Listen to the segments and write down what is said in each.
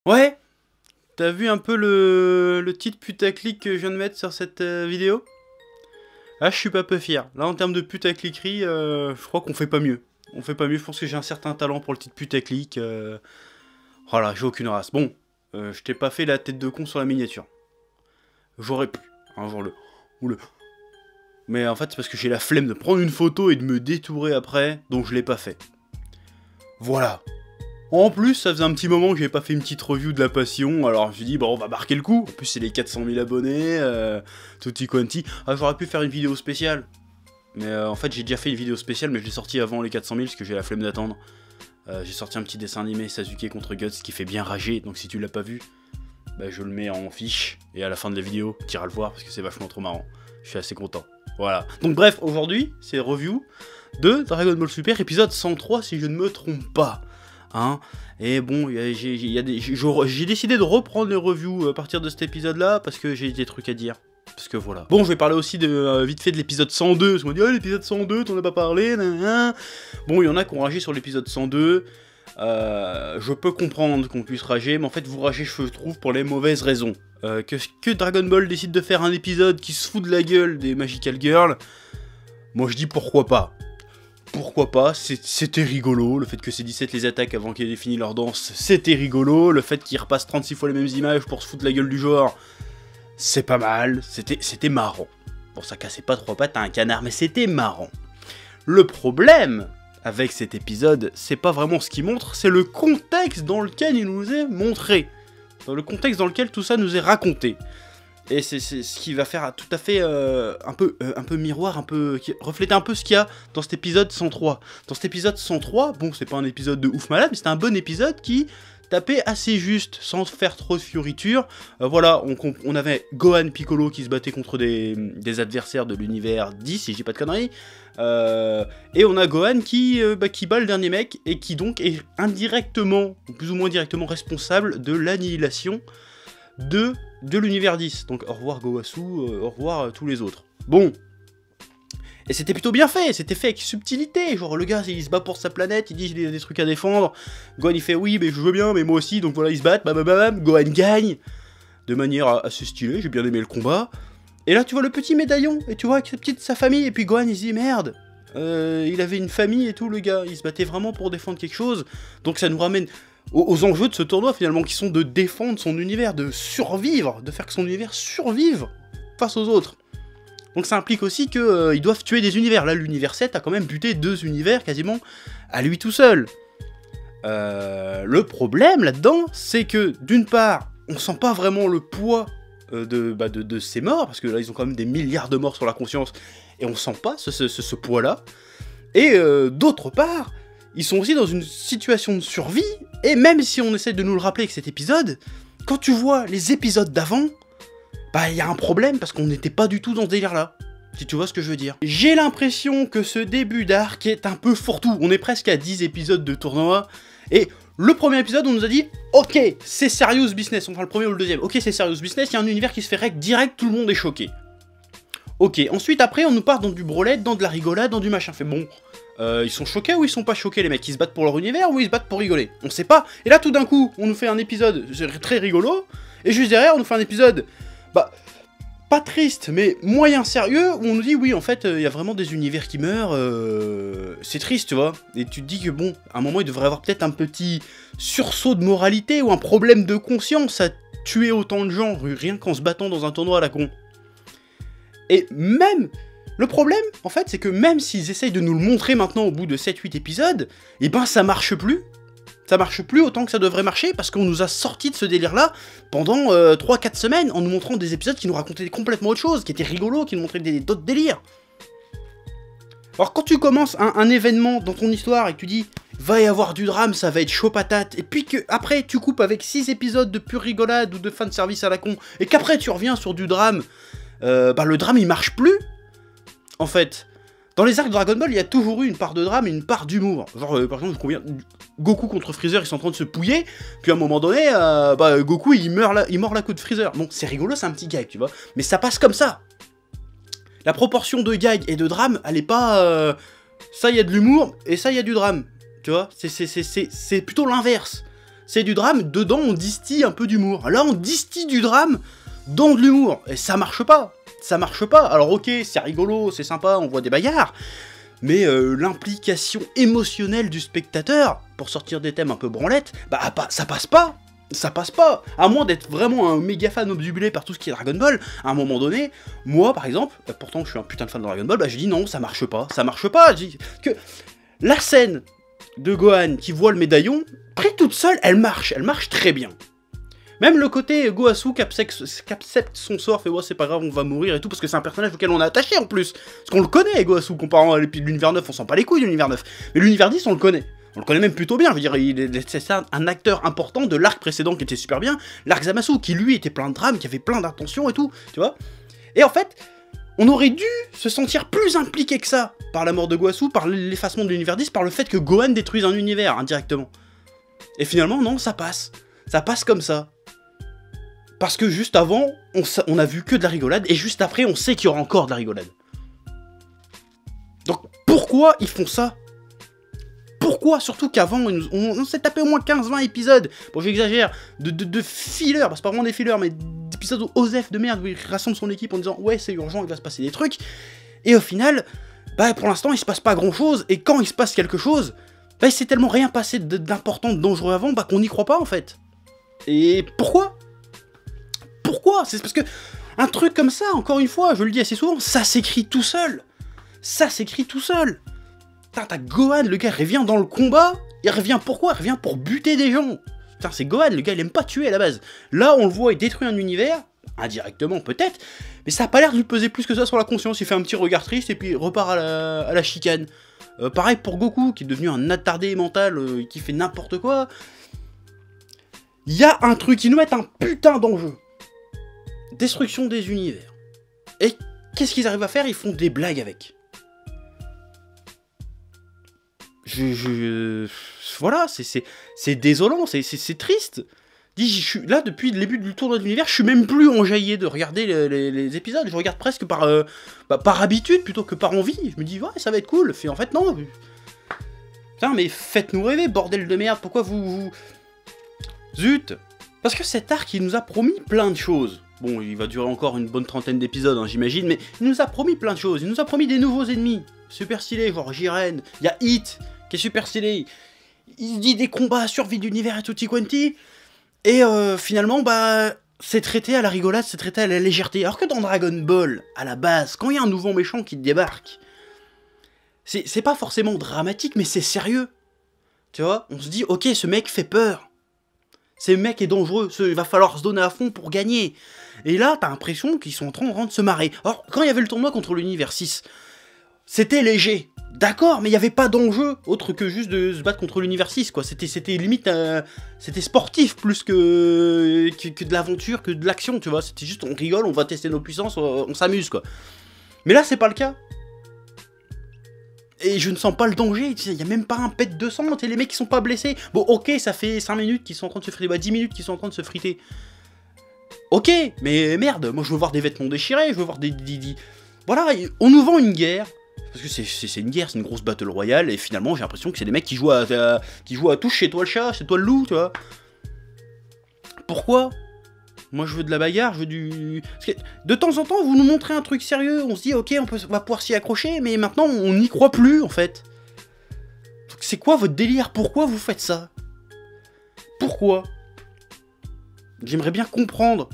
Ouais, t'as vu un peu le titre putaclic que je viens de mettre sur cette vidéo? Ah, je suis pas peu fier. Là, en termes de putacliquerie, je crois qu'on fait pas mieux. On fait pas mieux, je pense que j'ai un certain talent pour le titre putaclic. Voilà, j'ai aucune race. Bon, je t'ai pas fait la tête de con sur la miniature. J'aurais pu, un jour le... Ou le... Mais en fait, c'est parce que j'ai la flemme de prendre une photo et de me détourer après, donc je l'ai pas fait. Voilà. En plus, ça faisait un petit moment que j'avais pas fait une petite review de la passion, alors je me suis dit, bon, on va marquer le coup. En plus, c'est les 400 000 abonnés, tutti quanti. Ah, j'aurais pu faire une vidéo spéciale. Mais en fait, j'ai déjà fait une vidéo spéciale, mais je l'ai sortie avant les 400 000 parce que j'ai la flemme d'attendre. J'ai sorti un petit dessin animé Sasuke contre Guts qui fait bien rager, donc si tu l'as pas vu, bah, je le mets en fiche. Et à la fin de la vidéo, tu iras le voir parce que c'est vachement trop marrant. Je suis assez content. Voilà. Donc bref, aujourd'hui, c'est review de Dragon Ball Super, épisode 103 si je ne me trompe pas. Hein, et bon, j'ai décidé de reprendre les reviews à partir de cet épisode-là parce que j'ai des trucs à dire. Parce que voilà. Bon, je vais parler aussi de vite fait de l'épisode 102. Parce qu'on dit, oh, l'épisode 102, t'en as pas parlé. Nan. Bon, il y en a qui ont ragé sur l'épisode 102. Je peux comprendre qu'on puisse rager, mais en fait, vous ragez, je trouve, pour les mauvaises raisons. Que Dragon Ball décide de faire un épisode qui se fout de la gueule des Magical Girls, moi je dis pourquoi pas. Pourquoi pas, c'était rigolo, le fait que C17 les attaques avant qu'ils aient fini leur danse, c'était rigolo, le fait qu'ils repassent 36 fois les mêmes images pour se foutre la gueule du genre, c'est pas mal, c'était marrant. Bon, ça cassait pas trois pattes à un canard, mais c'était marrant. Le problème avec cet épisode, c'est pas vraiment ce qu'il montre, c'est le contexte dans lequel il nous est montré. Dans le contexte dans lequel tout ça nous est raconté. Et c'est ce qui va faire tout à fait un peu miroir, refléter un peu ce qu'il y a dans cet épisode 103. Dans cet épisode 103, bon, c'est pas un épisode de ouf malade, mais c'était un bon épisode qui tapait assez juste, sans faire trop de fioritures. Voilà, on avait Gohan Piccolo qui se battait contre des adversaires de l'univers 10, si je dis pas de conneries. Et on a Gohan qui bat le dernier mec, et qui donc est indirectement, ou plus ou moins directement responsable de l'annihilation de l'univers 10. Donc au revoir Gowasu, au revoir tous les autres. Bon. Et c'était plutôt bien fait, c'était fait avec subtilité. Genre le gars il se bat pour sa planète, il dit j'ai des trucs à défendre. Gohan il fait oui mais je veux bien mais moi aussi, donc voilà ils se battent, bam, Gohan gagne. De manière assez stylée, j'ai bien aimé le combat. Et là tu vois le petit médaillon, et tu vois avec sa famille, et puis Gohan il se dit merde. Il avait une famille et tout le gars, il se battait vraiment pour défendre quelque chose. Donc ça nous ramène aux enjeux de ce tournoi finalement, qui sont de défendre son univers, de survivre, de faire que son univers survive face aux autres. Donc ça implique aussi qu'ils doivent tuer des univers. Là l'univers 7 a quand même buté 2 univers quasiment à lui tout seul. Le problème là-dedans, c'est que d'une part, on sent pas vraiment le poids de ces morts, parce que là ils ont quand même des milliards de morts sur la conscience, et on sent pas ce poids-là. Et d'autre part, ils sont aussi dans une situation de survie, et même si on essaie de nous le rappeler avec cet épisode, quand tu vois les épisodes d'avant, bah il y a un problème, parce qu'on n'était pas du tout dans ce délire-là. Si tu vois ce que je veux dire. J'ai l'impression que ce début d'arc est un peu fourre-tout. On est presque à 10 épisodes de tournoi, et le premier épisode, on nous a dit « Ok, c'est serious business », enfin le premier ou le deuxième, « Ok, c'est serious business, il y a un univers qui se fait rec direct, tout le monde est choqué. » Ok, ensuite après, on nous part dans du brolette, dans de la rigolade, dans du machin. Fait bon, ils sont choqués ou ils sont pas choqués les mecs? Ils se battent pour leur univers ou ils se battent pour rigoler? On sait pas. Et là tout d'un coup, on nous fait un épisode très rigolo, et juste derrière, on nous fait un épisode, bah, pas triste, mais moyen sérieux, où on nous dit oui, en fait, il y a vraiment des univers qui meurent, c'est triste, tu vois. Et tu te dis que bon, à un moment, il devrait y avoir peut-être un petit sursaut de moralité ou un problème de conscience à tuer autant de gens, rien qu'en se battant dans un tournoi à la con. Et même, le problème, en fait, c'est que même s'ils essayent de nous le montrer maintenant au bout de 7-8 épisodes, et ben ça marche plus. Ça marche plus autant que ça devrait marcher, parce qu'on nous a sorti de ce délire-là pendant 3-4 semaines, en nous montrant des épisodes qui nous racontaient complètement autre chose, qui étaient rigolos, qui nous montraient d'autres délires. Alors quand tu commences un événement dans ton histoire et que tu dis « va y avoir du drame, ça va être chaud patate », et puis que après tu coupes avec 6 épisodes de pure rigolade ou de fanservice à la con, et qu'après tu reviens sur du drame, bah le drame il marche plus, en fait. Dans les arcs de Dragon Ball, il y a toujours eu une part de drame et une part d'humour. Genre, par exemple, Goku contre Freezer, ils sont en train de se pouiller, puis à un moment donné, Goku, il mord la queue de Freezer. Bon, c'est rigolo, c'est un petit gag, tu vois, mais ça passe comme ça. La proportion de gag et de drame, elle est pas... ça, il y a de l'humour, et ça, il y a du drame, tu vois. C'est plutôt l'inverse. c'est du drame, dedans on distille un peu d'humour. Là on distille du drame dans de l'humour, et ça marche pas. Ça marche pas. Alors ok, c'est rigolo, c'est sympa, on voit des bagarres, mais l'implication émotionnelle du spectateur, pour sortir des thèmes un peu branlettes, bah ça passe pas. Ça passe pas. À moins d'être vraiment un méga fan obnubilé par tout ce qui est Dragon Ball, à un moment donné, moi par exemple, pourtant je suis un putain de fan de Dragon Ball, bah je dis non, ça marche pas, ça marche pas. Je dis que la scène de Gohan qui voit le médaillon, pris toute seule, elle marche très bien. Même le côté Gohasu qui accepte son sort, fait ouais c'est pas grave, on va mourir et tout, parce que c'est un personnage auquel on est attaché en plus. Parce qu'on le connaît, Gohasu, comparant à l'univers 9, on sent pas les couilles de l'univers 9. Mais l'univers 10, on le connaît. On le connaît même plutôt bien, je veux dire, c'est un acteur important de l'arc précédent qui était super bien, l'arc Zamasu, qui lui était plein de drames, qui avait plein d'intentions et tout, tu vois. Et en fait, on aurait dû se sentir plus impliqué que ça, par la mort de Gohasu, par l'effacement de l'univers 10, par le fait que Gohan détruise un univers, indirectement. Et finalement, non, ça passe comme ça. Parce que juste avant, on a vu que de la rigolade, et juste après, on sait qu'il y aura encore de la rigolade. Donc, pourquoi ils font ça? Pourquoi? Surtout qu'avant, on s'est tapé au moins 15-20 épisodes, bon j'exagère, de fillers, bah, c'est pas vraiment des fillers, mais d'épisodes OSEF de merde, où il rassemble son équipe en disant « Ouais, c'est urgent, il va se passer des trucs », et au final, bah pour l'instant, il se passe pas grand-chose, et quand il se passe quelque chose, bah il s'est tellement rien passé d'important, de dangereux avant, bah qu'on n'y croit pas en fait. Et pourquoi? Pourquoi? C'est parce que un truc comme ça, encore une fois, je le dis assez souvent, ça s'écrit tout seul. Ça s'écrit tout seul. T'as Gohan, le gars revient dans le combat, il revient pourquoi? Il revient pour buter des gens. Putain, c'est Gohan, le gars il aime pas tuer à la base. Là, on le voit, il détruit un univers, indirectement peut-être, mais ça a pas l'air de lui peser plus que ça sur la conscience. Il fait un petit regard triste et puis il repart à la chicane. Pareil pour Goku, qui est devenu un attardé mental, qui fait n'importe quoi. Il y a un truc, ils nous mettent un putain d'enjeu. Destruction des univers. Et qu'est-ce qu'ils arrivent à faire? Ils font des blagues avec. Voilà, c'est désolant, c'est triste. Là, depuis le début du tournoi de l'univers, je suis même plus enjaillé de regarder les épisodes. Je regarde presque par habitude plutôt que par envie. Je me dis, ouais, ça va être cool. En fait, non. Putain, mais faites-nous rêver, bordel de merde. Pourquoi vous... Zut. Parce que cet arc, il nous a promis plein de choses. Bon, il va durer encore une bonne trentaine d'épisodes, hein, j'imagine, mais il nous a promis plein de choses. Il nous a promis des nouveaux ennemis. Super stylé, genre Jiren. Il y a Hit, qui est super stylé. Il dit des combats, survie d'univers et tutti quanti. Et finalement, bah, c'est traité à la rigolade, c'est traité à la légèreté. Alors que dans Dragon Ball, à la base, quand il y a un nouveau méchant qui débarque, c'est pas forcément dramatique, mais c'est sérieux. Tu vois, on se dit, ok, ce mec fait peur. Ce mec est dangereux, il va falloir se donner à fond pour gagner. Et là, t'as l'impression qu'ils sont en train de se marrer. Alors, quand il y avait le tournoi contre l'univers 6, c'était léger. D'accord, mais il n'y avait pas d'enjeu autre que juste de se battre contre l'univers 6, quoi. C'était limite... c'était sportif plus que de l'aventure, que de l'action, tu vois. C'était juste, on rigole, on va tester nos puissances, on s'amuse, quoi. Mais là, c'est pas le cas. Et je ne sens pas le danger, il n'y a même pas un pet de sang, les mecs qui sont pas blessés. Bon, ok, ça fait 5 minutes qu'ils sont en train de se friter, bah 10 minutes qu'ils sont en train de se friter. Ok, mais merde, moi je veux voir des vêtements déchirés, je veux voir des... Voilà, on nous vend une guerre, parce que c'est une guerre, c'est une grosse battle royale, et finalement j'ai l'impression que c'est des mecs qui jouent à touche, chez toi le chat, chez toi le loup, tu vois. Pourquoi ? Moi je veux de la bagarre, je veux du... Parce que de temps en temps vous nous montrez un truc sérieux, on se dit ok on va pouvoir s'y accrocher, mais maintenant on n'y croit plus en fait. C'est quoi votre délire? Pourquoi vous faites ça? Pourquoi? J'aimerais bien comprendre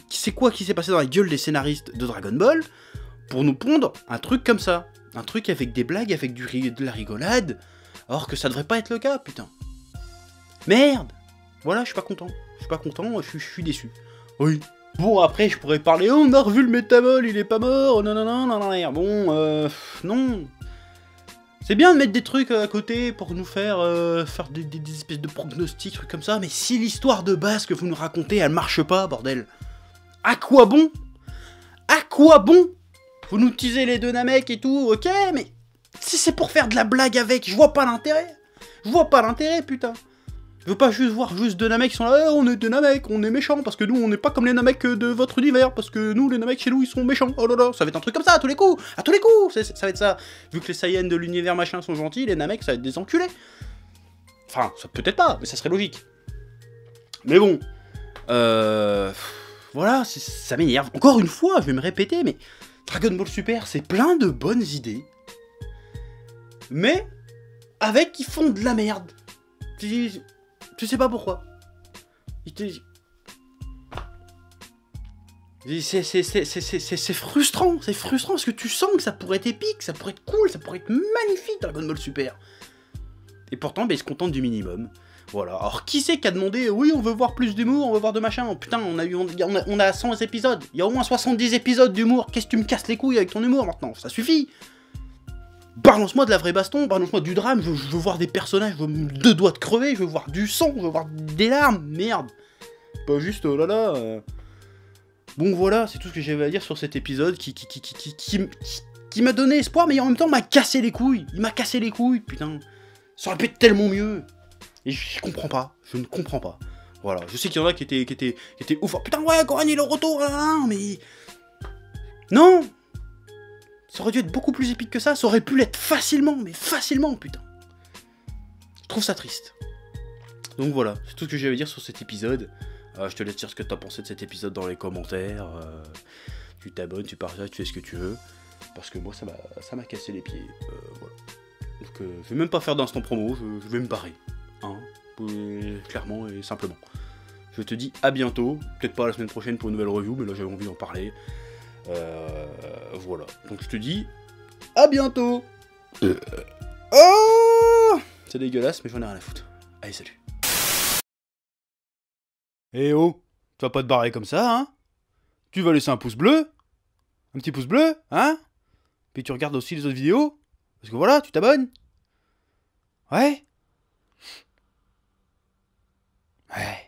c'est quoi qui s'est passé dans la gueule des scénaristes de Dragon Ball pour nous pondre un truc comme ça. Un truc avec des blagues, avec de la rigolade, alors que ça devrait pas être le cas, putain. Merde. Voilà, je suis pas content. Je suis déçu. Oui. Bon, après, je pourrais parler, oh, on a revu le métamol, il est pas mort, non. Bon, non. C'est bien de mettre des trucs à côté pour nous faire des espèces de pronostics, trucs comme ça, mais si l'histoire de base que vous nous racontez, elle marche pas, bordel. À quoi bon? À quoi bon? Vous nous teasez les deux Namek et tout, ok, mais si c'est pour faire de la blague avec, je vois pas l'intérêt. Je vois pas l'intérêt, putain. Je veux pas juste voir deux Namek qui sont là, on est des Namek, on est méchants, parce que nous on n'est pas comme les Namek de votre univers, parce que nous les Namek chez nous ils sont méchants, oh là là, ça va être un truc comme ça à tous les coups, ça va être ça. Vu que les Saiyans de l'univers machin sont gentils, les Namek ça va être des enculés. Enfin, peut-être pas, mais ça serait logique. Mais bon, voilà, ça m'énerve. Encore une fois, je vais me répéter, mais Dragon Ball Super, c'est plein de bonnes idées. Mais, avec, ils font de la merde. Je sais pas pourquoi. C'est frustrant, parce que tu sens que ça pourrait être épique, ça pourrait être cool, ça pourrait être magnifique Dragon Ball Super. Et pourtant, ben, ils se contentent du minimum. Voilà. Alors, qui c'est qui a demandé, oui, on veut voir plus d'humour, on veut voir de machin. Oh, putain, on a 100 épisodes. Il y a au moins 70 épisodes d'humour. Qu'est-ce que tu me casses les couilles avec ton humour maintenant? Ça suffit. Balance-moi de la vraie baston, balance-moi du drame. Je veux voir des personnages, je veux deux doigts de crever, je veux voir du sang, je veux voir des larmes. Merde. Pas juste, oh là là. Bon, voilà, c'est tout ce que j'avais à dire sur cet épisode qui m'a donné espoir, mais en même temps m'a cassé les couilles. Il m'a cassé les couilles, putain. Ça aurait pu être tellement mieux. Et je comprends pas. Je ne comprends pas. Voilà. Je sais qu'il y en a qui étaient ouf. Oh, putain, ouais, Gohan, il est le retour. Mais... Non. Ça aurait dû être beaucoup plus épique que ça. Ça aurait pu l'être facilement. Mais facilement, putain. Je trouve ça triste. Donc voilà. C'est tout ce que j'avais à dire sur cet épisode. Je te laisse dire ce que t'as pensé de cet épisode dans les commentaires. Tu t'abonnes, tu partages, tu fais ce que tu veux. Parce que moi, ça m'a cassé les pieds. Voilà. Donc je vais même pas faire d'instant promo, je vais me barrer. Hein, clairement et simplement. Je te dis à bientôt. Peut-être pas la semaine prochaine pour une nouvelle review, mais là j'avais envie d'en parler. Voilà. Donc je te dis à bientôt. Oh, c'est dégueulasse, mais j'en ai rien à foutre. Allez, salut. Eh oh, tu vas pas te barrer comme ça, hein? Tu vas laisser un pouce bleu? Un petit pouce bleu, hein? Puis tu regardes aussi les autres vidéos? Parce que voilà, tu t'abonnes? Ouais? Ouais.